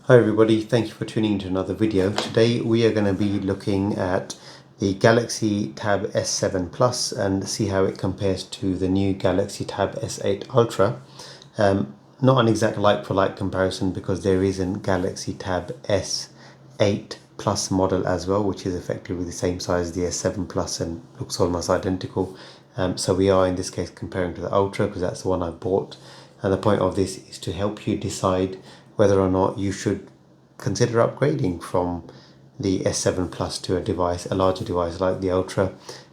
Hi everybody, thank you for tuning into another video. Today we are going to be looking at the Galaxy Tab S7 Plus and see how it compares to the new Galaxy Tab S8 Ultra. Not an exact like-for-like comparison because there is a Galaxy Tab S8 Plus model as well, which is effectively the same size as the S7 Plus and looks almost identical. So we are in this case comparing to the Ultra because that's the one I bought. And the point of this is to help you decide whether or not you should consider upgrading from the S7 Plus to a larger device like the Ultra.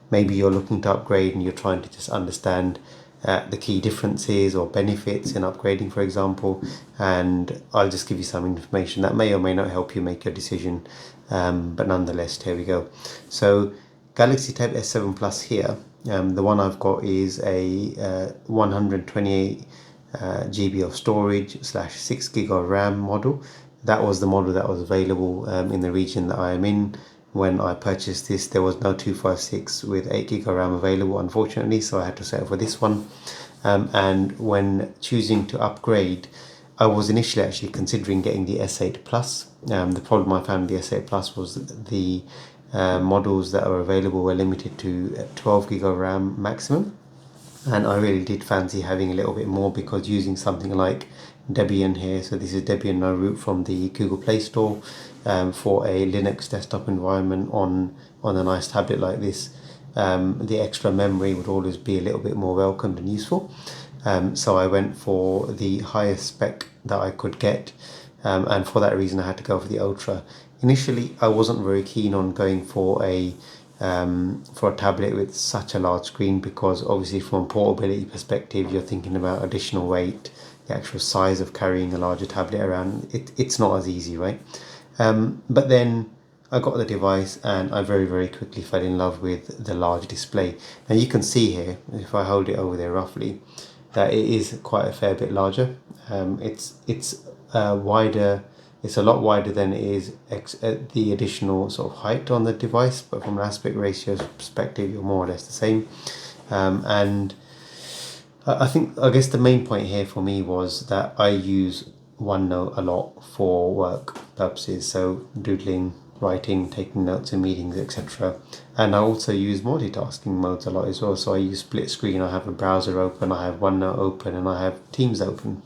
Maybe you're looking to upgrade and you're trying to just understand the key differences or benefits in upgrading, for example, and I'll just give you some information that may or may not help you make your decision, but nonetheless, here we go. So Galaxy Tab S7 Plus here, the one I've got is a 128 GB of storage / 6 GB of RAM model. That was the model that was available in the region that I am in. When I purchased this, there was no 256 with 8 GB of RAM available, unfortunately, so I had to settle for this one. And when choosing to upgrade, I was initially actually considering getting the S8 Plus. The problem I found with the S8 Plus was the models that are available were limited to 12 GB of RAM maximum. And I really did fancy having a little bit more because using something like Debian here, so this is Debian no root from the Google Play Store, for a Linux desktop environment on a nice tablet like this, the extra memory would always be a little bit more welcomed and useful. So I went for the highest spec that I could get, and for that reason I had to go for the Ultra. Initially I wasn't very keen on going for a tablet with such a large screen because obviously from a portability perspective you're thinking about additional weight, the actual size of carrying a larger tablet around. It's not as easy, right? But then I got the device and I very quickly fell in love with the large display. Now you can see here, if I hold it over there roughly, that it is quite a fair bit larger. It's wider. It's a lot wider than it is the additional sort of height on the device, but from an aspect ratio perspective, you're more or less the same. And I guess the main point here for me was that I use OneNote a lot for work purposes, so doodling, writing, taking notes in meetings, etc. And I also use multitasking modes a lot as well. So I use split screen. I have a browser open, I have OneNote open, and I have Teams open.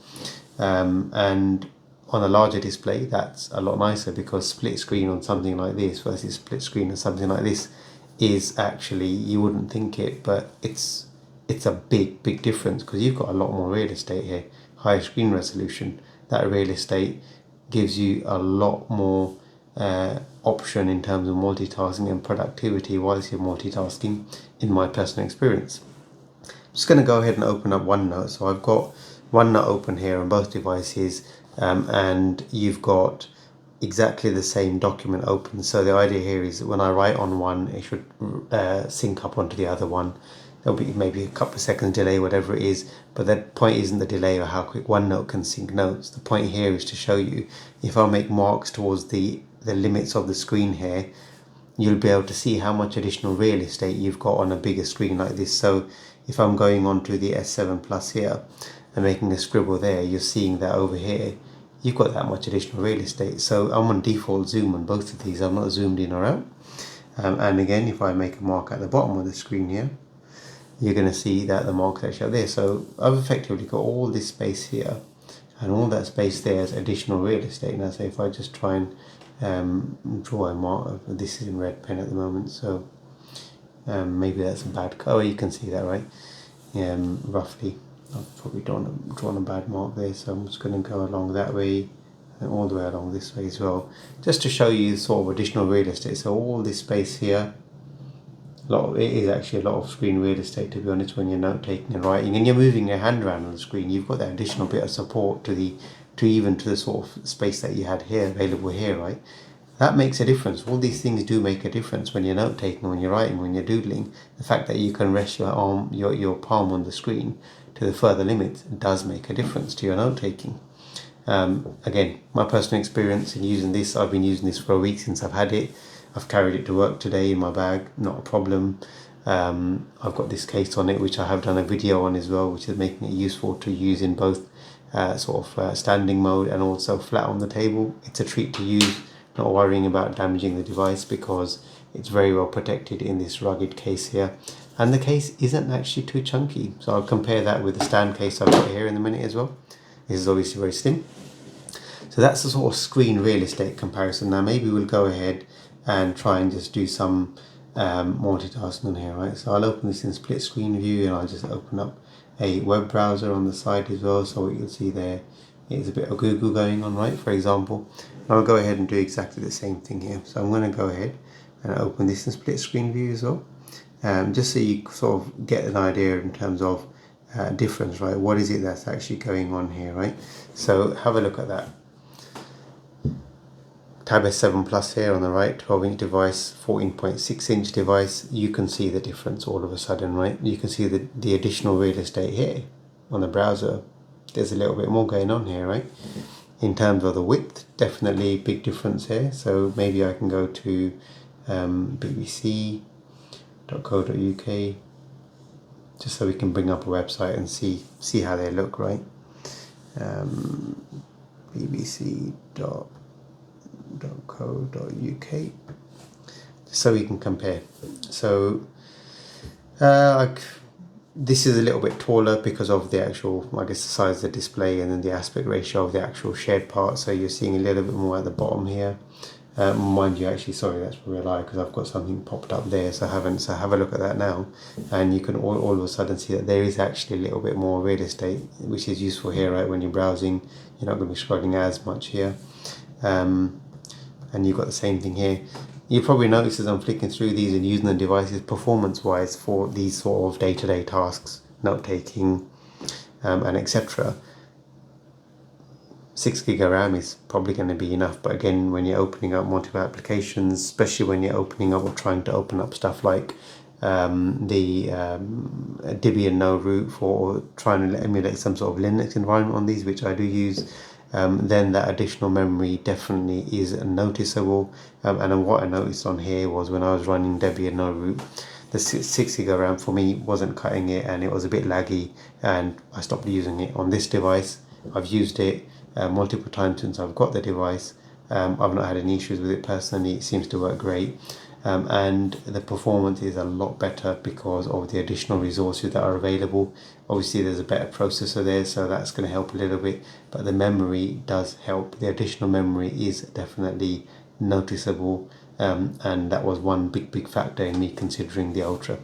And on a larger display, that's a lot nicer because split screen on something like this versus split screen on something like this is actually, you wouldn't think it, but it's a big difference because you've got a lot more real estate here, higher screen resolution. That real estate gives you a lot more option in terms of multitasking and productivity whilst you're multitasking, in my personal experience. I'm just going to go ahead and open up OneNote. So I've got OneNote open here on both devices, and you've got exactly the same document open. So the idea here is when I write on one, it should sync up onto the other one. There'll be maybe a couple of seconds delay, whatever it is, but the point isn't the delay or how quick OneNote can sync notes. The point here is to show you, if I make marks towards the limits of the screen here, you'll be able to see how much additional real estate you've got on a bigger screen like this. So if I'm going on to the S7 Plus here and making a scribble there, you're seeing that over here you've got that much additional real estate. So I'm on default zoom on both of these. I'm not zoomed in or out. And again, if I make a mark at the bottom of the screen here, you're going to see that the marks actually are there. So I've effectively got all this space here and all that space there is additional real estate. Now, so if I just try and draw a mark, this is in red pen at the moment, so maybe that's a bad color. Oh, you can see that, right? Roughly, I've probably drawn a bad mark there, so I'm just going to go along that way and all the way along this way as well, just to show you sort of additional real estate. So all this space here, it is actually a lot of screen real estate, to be honest, when you're note taking and writing and you're moving your hand around on the screen. You've got that additional bit of support to the sort of space that you had here available here, right? That makes a difference. All these things do make a difference when you're note taking, when you're writing, when you're doodling. The fact that you can rest your arm, your palm on the screen to the further limits does make a difference to your note taking. Again, my personal experience in using this, I've been using this for a week since I've had it. I've carried it to work today in my bag, not a problem. I've got this case on it, which I have done a video on as well, which is making it useful to use in both standing mode and also flat on the table. It's a treat to use, not worrying about damaging the device because it's very well protected in this rugged case here. And the case isn't actually too chunky. So I'll compare that with the stand case I've got here in a minute as well. This is obviously very slim. So that's the sort of screen real estate comparison. Now maybe we'll go ahead and try and just do some multitasking on here, right? So I'll open this in split screen view and I'll just open up a web browser on the side as well. So what you'll see there is a bit of Google going on, right? For example, and I'll go ahead and do exactly the same thing here. So I'm going to go ahead and open this in split screen view as well. Just so you sort of get an idea in terms of difference, right? What is it that's actually going on here, right? So have a look at that. Tab S7 Plus here on the right, 12-inch device, 14.6-inch device. You can see the difference all of a sudden, right? You can see the additional real estate here on the browser. There's a little bit more going on here, right? In terms of the width, definitely big difference here. So maybe I can go to bbc.co.uk just so we can bring up a website and see how they look, right? bbc.co.uk so we can compare. So this is a little bit taller because of the actual, I guess, the size of the display and then the aspect ratio of the actual shared part. So you're seeing a little bit more at the bottom here. Mind you, actually, sorry, that's probably a lie because I've got something popped up there, so I haven't. So have a look at that now, and you can all of a sudden see that there is actually a little bit more real estate, which is useful here, right? When you're browsing, you're not going to be scrolling as much here, and you've got the same thing here. You probably notice as I'm flicking through these and using the devices performance-wise for these sort of day-to-day tasks, note-taking, and etc. 6 gig of RAM is probably going to be enough, but again, when you're opening up multiple applications, especially when you're opening up or trying to open up stuff like the Debian no root for trying to emulate some sort of Linux environment on these, which I do use, then that additional memory definitely is noticeable. And what I noticed on here was when I was running Debian no root, the 6 gig of RAM for me wasn't cutting it and it was a bit laggy, and I stopped using it. On this device, I've used it multiple times since I've got the device. I've not had any issues with it personally. It seems to work great, and the performance is a lot better because of the additional resources that are available. Obviously there's a better processor there, so that's going to help a little bit, but the memory does help. The additional memory is definitely noticeable, and that was one big factor in me considering the Ultra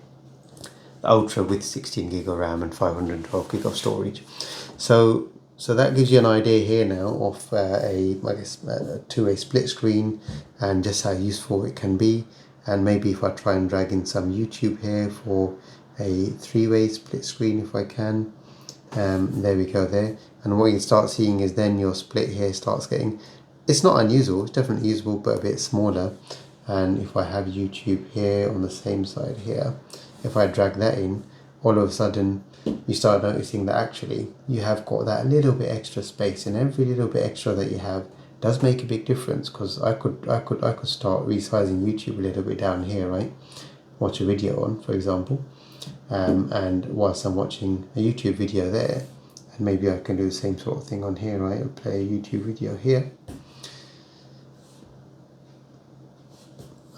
with 16 gig of RAM and 512 gig of storage. So that gives you an idea here now of a two-way split screen and just how useful it can be. And maybe if I try and drag in some YouTube here for a three-way split screen, if I can, there we go there. And what you start seeing is then your split here starts getting, it's not unusable, it's definitely usable, but a bit smaller. And if I have YouTube here on the same side here, if I drag that in, all of a sudden you start noticing that actually you have got that little bit extra space, and every little bit extra that you have does make a big difference. Because I could start resizing YouTube a little bit down here, right? Watch a video on, for example, and whilst I'm watching a YouTube video there, and maybe I can do the same sort of thing on here, right? I'll play a YouTube video here.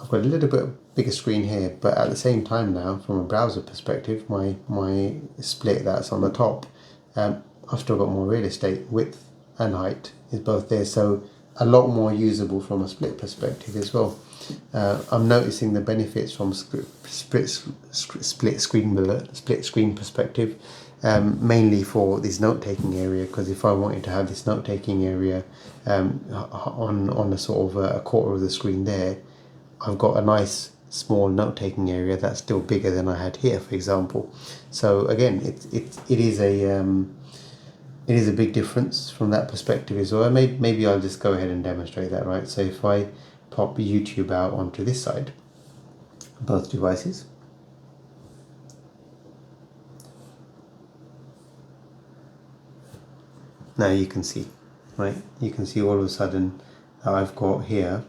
I've got a little bit bigger screen here, but at the same time now, from a browser perspective, my split that's on the top, I've still got more real estate. Width and height is both there, so a lot more usable from a split perspective as well. I'm noticing the benefits from split screen perspective, mainly for this note-taking area, because if I wanted to have this note-taking area on a sort of a quarter of the screen there, I've got a nice small note-taking area that's still bigger than I had here, for example. So again, it is a big difference from that perspective as well. Maybe I'll just go ahead and demonstrate that, right? So if I pop YouTube out onto this side, both devices, now you can see, right? You can see all of a sudden that I've got here.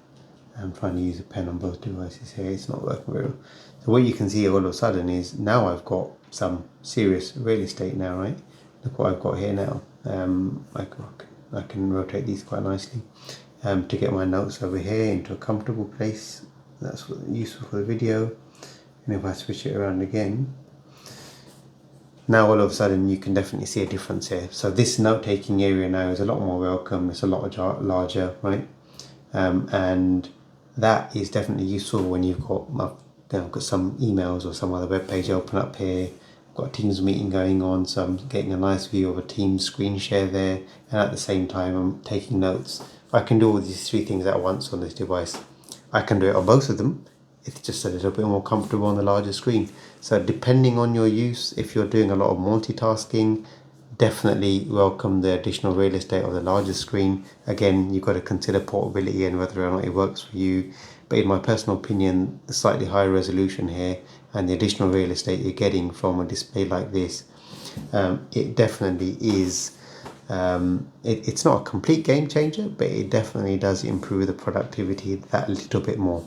I'm trying to use a pen on both devices here, it's not working very well. So what you can see all of a sudden is now I've got some serious real estate now, right? Look what I've got here now. I can rotate these quite nicely to get my notes over here into a comfortable place. That's useful for the video. And if I switch it around again, now all of a sudden you can definitely see a difference here. So this note-taking area now is a lot more welcome. It's a lot larger, right? And that is definitely useful when you've got some emails or some other web page open up here. I've got a Teams meeting going on, so I'm getting a nice view of a Teams screen share there, and at the same time I'm taking notes. I can do all these three things at once on this device. I can do it on both of them. It's just a little bit more comfortable on the larger screen. So depending on your use, if you're doing a lot of multitasking, definitely welcome the additional real estate of the larger screen. Again, you've got to consider portability and whether or not it works for you. But in my personal opinion, the slightly higher resolution here and the additional real estate you're getting from a display like this, it definitely is. It's not a complete game changer, but it definitely does improve the productivity that little bit more.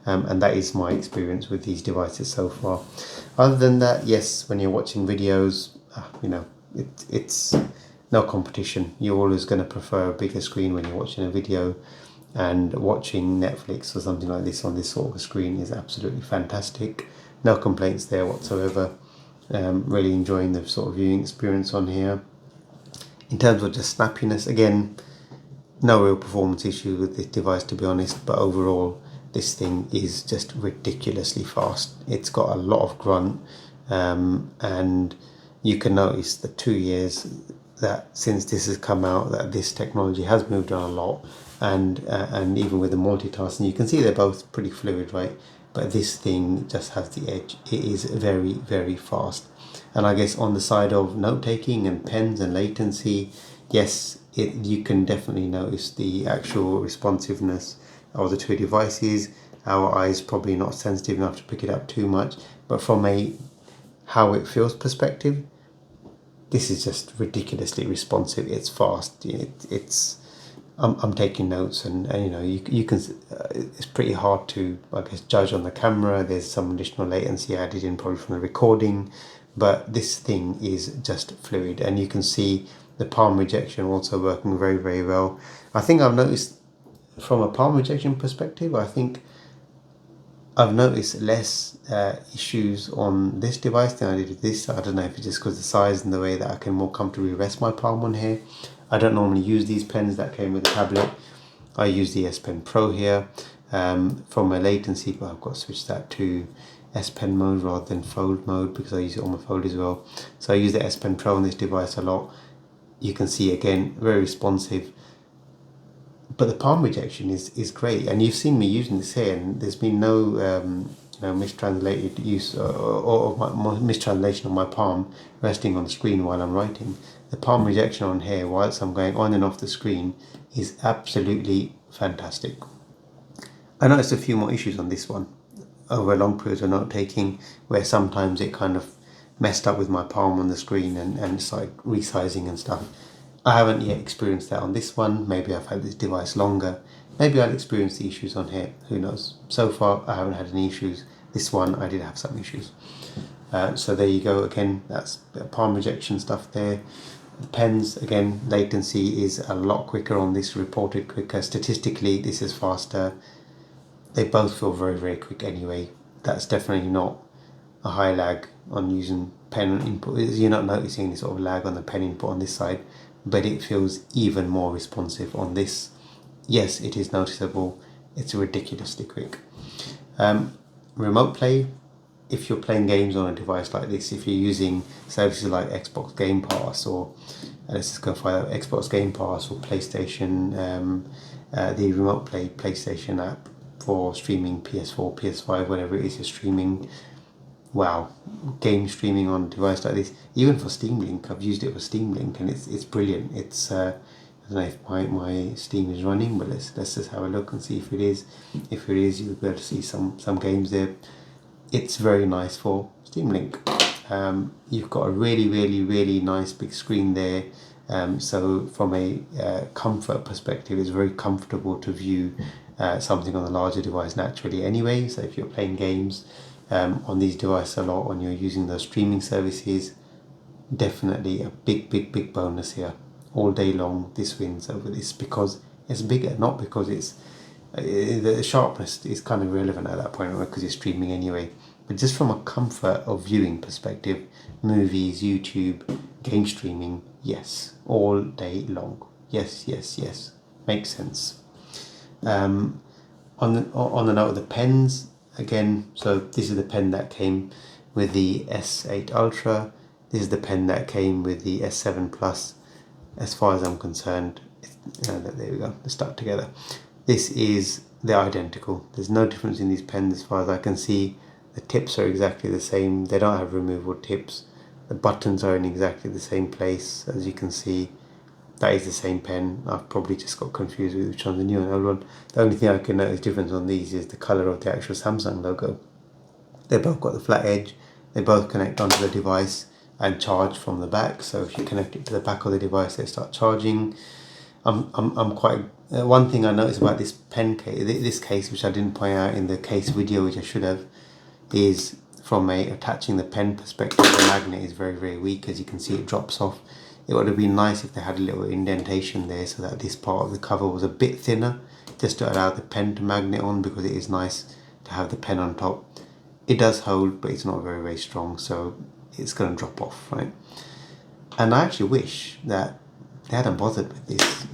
And that is my experience with these devices so far. Other than that, yes, when you're watching videos, it's no competition. You're always going to prefer a bigger screen when you're watching a video, and watching Netflix or something like this on this sort of a screen is absolutely fantastic. No complaints there whatsoever. Really enjoying the sort of viewing experience on here. In terms of just snappiness, again, no real performance issue with this device, to be honest, but overall this thing is just ridiculously fast. It's got a lot of grunt, and you can notice the 2 years that since this has come out, that this technology has moved on a lot, and even with the multitasking, you can see they're both pretty fluid, right? But this thing just has the edge. It is very, very fast. And I guess on the side of note-taking and pens and latency, yes, you can definitely notice the actual responsiveness of the two devices. Our eyes probably not sensitive enough to pick it up too much, but from a how it feels perspective, this is just ridiculously responsive. It's fast. I'm taking notes, and you can. It's pretty hard to, I guess, judge on the camera. There's some additional latency added in probably from the recording, but this thing is just fluid, and you can see the palm rejection also working very, very well. I think I've noticed from a palm rejection perspective, I've noticed less issues on this device than I did with this. I don't know if it's just because of the size and the way that I can more comfortably rest my palm on here. I don't normally use these pens that came with the tablet. I use the S Pen Pro here. From a latency, but I've got to switch that to S Pen mode rather than fold mode because I use it on my fold as well. So I use the S Pen Pro on this device a lot. You can see again, very responsive. But the palm rejection is great, and you've seen me using this here, and there's been no mistranslated use or mistranslation of my palm resting on the screen while I'm writing. The palm rejection on here, whilst I'm going on and off the screen, is absolutely fantastic. I noticed a few more issues on this one over long periods of note taking, where sometimes it kind of messed up with my palm on the screen and started resizing and stuff. I haven't yet experienced that on this one. Maybe I've had this device longer. Maybe I'll experience the issues on here. Who knows? So far, I haven't had any issues. This one, I did have some issues. So there you go. Again, that's palm rejection stuff there. The pens, again, latency is a lot quicker on this, reported quicker. Statistically, this is faster. They both feel very, very quick anyway. That's definitely not a high lag on using pen input. You're not noticing any sort of lag on the pen input on this side, but it feels even more responsive on this. Yes, it is noticeable. It's ridiculously quick. Remote play, if you're playing games on a device like this, if you're using services like Xbox Game Pass or let's just go for Xbox Game Pass or PlayStation, the Remote Play PlayStation app for streaming PS4, PS5, whatever it is you're streaming. Wow, game streaming on a device like this, even for Steam Link, I've used it for Steam Link, and it's brilliant. It's I don't know if my Steam is running, but let's just have a look and see if it is. If it is, you'll be able to see some games there. It's very nice for Steam Link. You've got a really, really, really nice big screen there. So from a comfort perspective, it's very comfortable to view something on the larger device naturally anyway. So if you're playing games on these devices a lot, when you're using those streaming services, definitely a big bonus here. all day long, this wins over this because it's bigger, not because it's the sharpness is kind of irrelevant at that point because you're streaming anyway. But just from a comfort of viewing perspective, movies, YouTube, game streaming, yes, all day long. Yes, yes, yes, makes sense. On the note of the pens, again, so this is the pen that came with the S8 Ultra. This is the pen that came with the S7 Plus. As far as I'm concerned, there we go, they're stuck together. They're identical. There's no difference in these pens as far as I can see. The tips are exactly the same. They don't have removable tips. The buttons are in exactly the same place. As you can see, that is the same pen. I've probably just got confused with which one's the new and old one. The only thing I can notice difference on these is the colour of the actual Samsung logo. They both got the flat edge. They both connect onto the device and charge from the back. So if you connect it to the back of the device, they start charging. I'm quite. One thing I noticed about this pen case, this case, which I didn't point out in the case video, which I should have, is from attaching the pen perspective, the magnet is very, very weak. As you can see, it drops off. It would have been nice if they had a little indentation there so that this part of the cover was a bit thinner, just to allow the pen to magnet on, because it is nice to have the pen on top. It does hold, but it's not very, very strong, so it's going to drop off, right? And I actually wish that they hadn't bothered with this.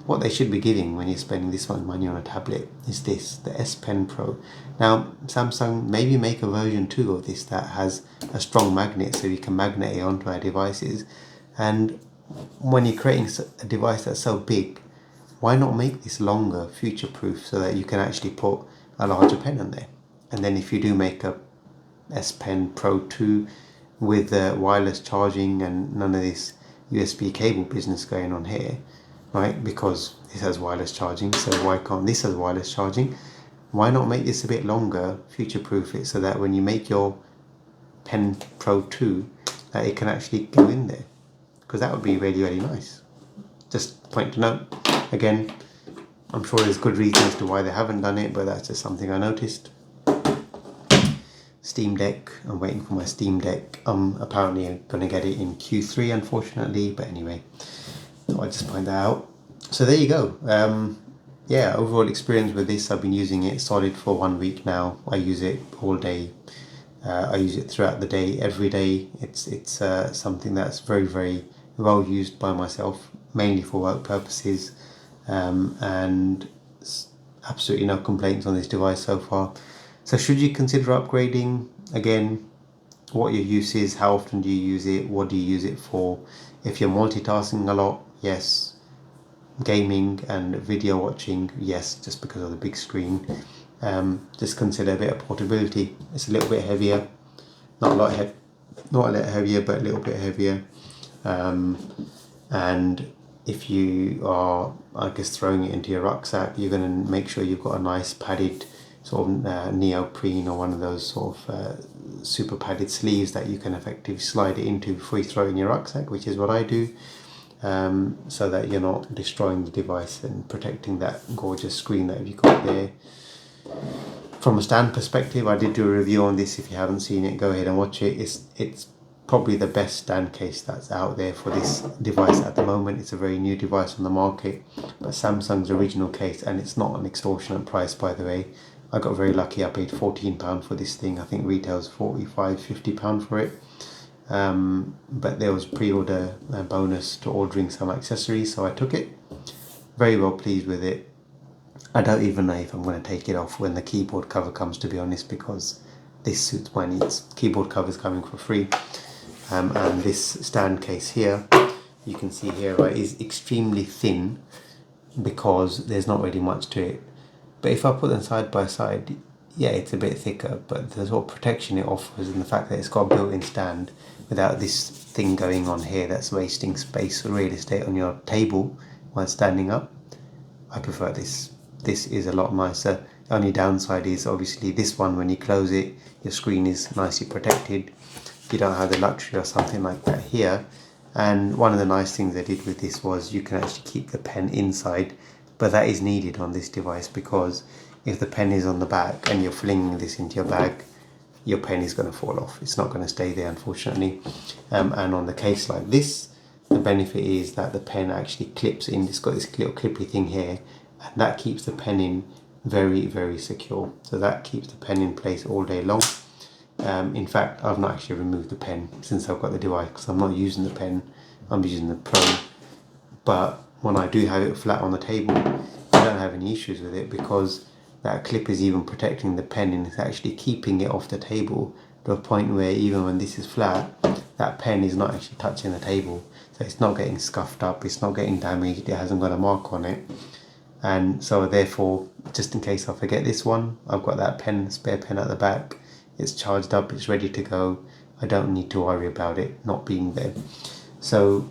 What they should be giving when you're spending this much money on a tablet is this, the S Pen Pro. Now, Samsung maybe make a version 2 of this that has a strong magnet so you can magnet it onto our devices. And when you're creating a device that's so big, why not make this longer, future-proof, so that you can actually put a larger pen in there? And then if you do make a S Pen Pro 2 with wireless charging and none of this USB cable business going on here, right? Because this has wireless charging, so why can't this have wireless charging? Why not make this a bit longer, future-proof it, so that when you make your Pen Pro 2, that it can actually go in there? Because that would be really, really nice. Just point to note. Again, I'm sure there's good reasons as to why they haven't done it, but that's just something I noticed. Steam Deck, I'm waiting for my Steam Deck. I'm apparently going to get it in Q3, unfortunately, but anyway, thought I'd just point that out. So there you go. Yeah, overall experience with this, I've been using it solid for 1 week now. I use it all day. I use it throughout the day, every day. It's something that's very, very well used by myself, mainly for work purposes, and absolutely no complaints on this device so far. So should you consider upgrading? Again, what your use is, how often do you use it, what do you use it for? If you're multitasking a lot, yes. Gaming and video watching, yes, just because of the big screen. Just consider a bit of portability. It's a little bit heavier, not a lot heavier, but a little bit heavier. And if you are, I guess, throwing it into your rucksack, you're going to make sure you've got a nice padded sort of neoprene or one of those sort of super padded sleeves that you can effectively slide it into before you throw it in your rucksack, which is what I do, so that you're not destroying the device and protecting that gorgeous screen that you've got there. From a stand perspective, I did do a review on this. If you haven't seen it, go ahead and watch it. It's probably the best stand case that's out there for this device at the moment. It's a very new device on the market, but Samsung's original case, and it's not an extortionate price, by the way. I got very lucky. I paid £14 for this thing. I think retails £45–50 for it. But there was pre-order bonus to ordering some accessories, so I took it. Very well pleased with it. I don't even know if I'm going to take it off when the keyboard cover comes, to be honest, because this suits my needs. Keyboard cover is coming for free. And this stand case here, you can see here, right, is extremely thin because there's not really much to it. But if I put them side by side, yeah, it's a bit thicker, but the sort of protection it offers and the fact that it's got a built-in stand without this thing going on here that's wasting space or real estate on your table while standing up, I prefer this. This is a lot nicer. The only downside is obviously this one, when you close it, your screen is nicely protected. You don't have the luxury or something like that here. And one of the nice things I did with this was you can actually keep the pen inside, but that is needed on this device because if the pen is on the back and you're flinging this into your bag, your pen is going to fall off. It's not going to stay there, unfortunately. And on the case like this, the benefit is that the pen actually clips in. It's got this little clippy thing here, and that keeps the pen in very, very secure. So that keeps the pen in place all day long. In fact, I've not actually removed the pen since I've got the device, because I'm not using the pen, I'm using the Pro. But when I do have it flat on the table, I don't have any issues with it, because that clip is even protecting the pen and it's actually keeping it off the table to a point where even when this is flat, that pen is not actually touching the table. So it's not getting scuffed up, it's not getting damaged, it hasn't got a mark on it. And so therefore, just in case I forget this one, I've got that pen, spare pen at the back. It's charged up, it's ready to go. I don't need to worry about it not being there. So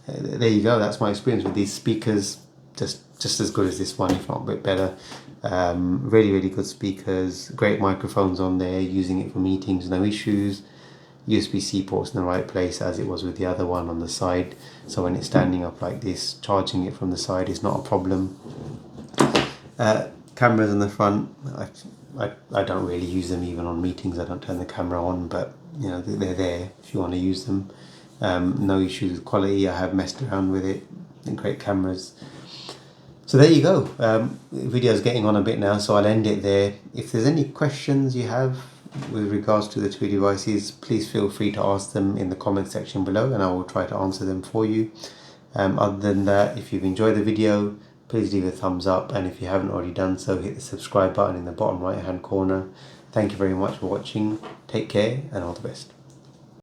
there you go, that's my experience with these speakers. Just as good as this one, if not a bit better. Really, really good speakers, great microphones on there, using it for meetings, no issues. USB-C ports in the right place, as it was with the other one on the side. So when it's standing up like this, charging it from the side is not a problem. Cameras in the front, I don't really use them even on meetings. I don't turn the camera on, but you know, they're there if you want to use them. No issues with quality. I have messed around with it. Great cameras. So there you go. The video's getting on a bit now, so I'll end it there. If there's any questions you have with regards to the two devices, please feel free to ask them in the comment section below, and I will try to answer them for you. Other than that, if you've enjoyed the video, please leave a thumbs up, and if you haven't already done so, hit the subscribe button in the bottom right hand corner. Thank you very much for watching. Take care and all the best.